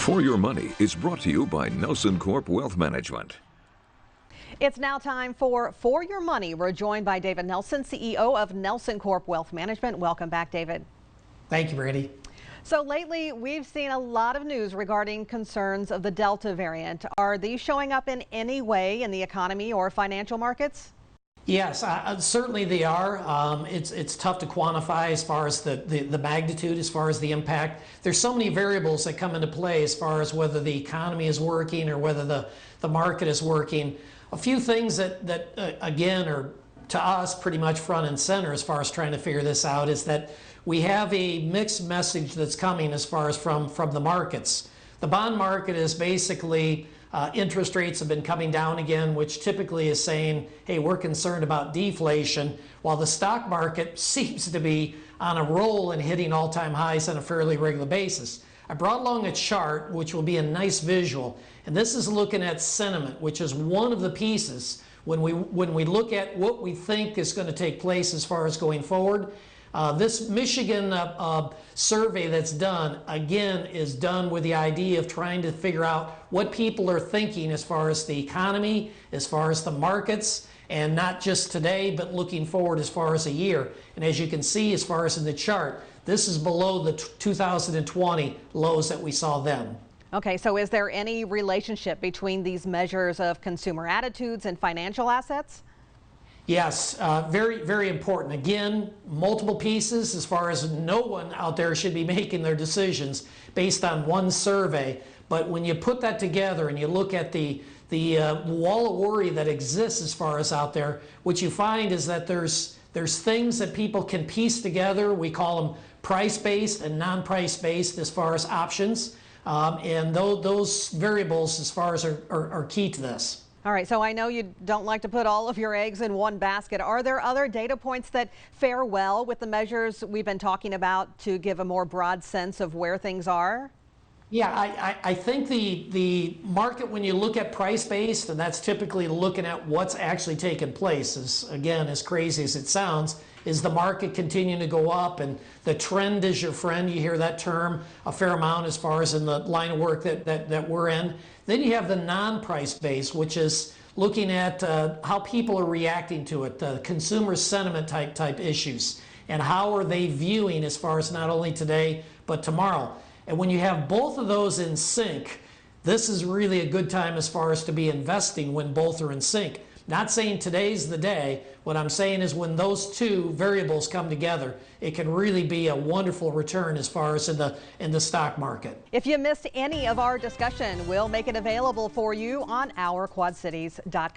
For Your Money is brought to you by NelsonCorp Wealth Management. It's now time for Your Money. We're joined by David Nelson, CEO of NelsonCorp Wealth Management. Welcome back, David. Thank you, Brandy. So lately, we've seen a lot of news regarding concerns of the Delta variant. Are these showing up in any way in the economy or financial markets? Yes, certainly they are. It's tough to quantify as far as the magnitude, as far as the impact. There's so many variables that come into play as far as whether the economy is working or whether the market is working. A few things that again, are to us pretty much front and center as far as trying to figure this out is that we have a mixed message that's coming as far as from the markets. The bond market is basically interest rates have been coming down again, which typically is saying, hey, we're concerned about deflation, while the stock market seems to be on a roll and hitting all-time highs on a fairly regular basis. I brought along a chart, which will be a nice visual, and this is looking at sentiment, which is one of the pieces when we look at what we think is going to take place as far as going forward. This Michigan survey that's done, again, is done with the idea of trying to figure out what people are thinking as far as the economy, as far as the markets, and not just today, but looking forward as far as a year. And as you can see, as far as in the chart, this is below the 2020 lows that we saw then. Okay, so is there any relationship between these measures of consumer attitudes and financial assets? Yes, very, very important. Again, multiple pieces as far as no one out there should be making their decisions based on one survey. But when you put that together and you look at the wall of worry that exists as far as out there, what you find is that there's things that people can piece together. We call them price-based and non-price-based as far as options. And those variables as far as are key to this. All right, so I know you don't like to put all of your eggs in one basket. Are there other data points that fare well with the measures we've been talking about to give a more broad sense of where things are? Yeah, I think the market, when you look at price-based, and that's typically looking at what's actually taken place, is, again, as crazy as it sounds, is the market continuing to go up, and the trend is your friend. You hear that term a fair amount as far as in the line of work that we're in. Then you have the non-price base, which is looking at how people are reacting to it, the consumer sentiment type issues, and how are they viewing as far as not only today, but tomorrow. And when you have both of those in sync, this is really a good time as far as to be investing when both are in sync. Not saying today's the day. What I'm saying is when those two variables come together, it can really be a wonderful return as far as in the stock market. If you missed any of our discussion, we'll make it available for you on ourquadcities.com.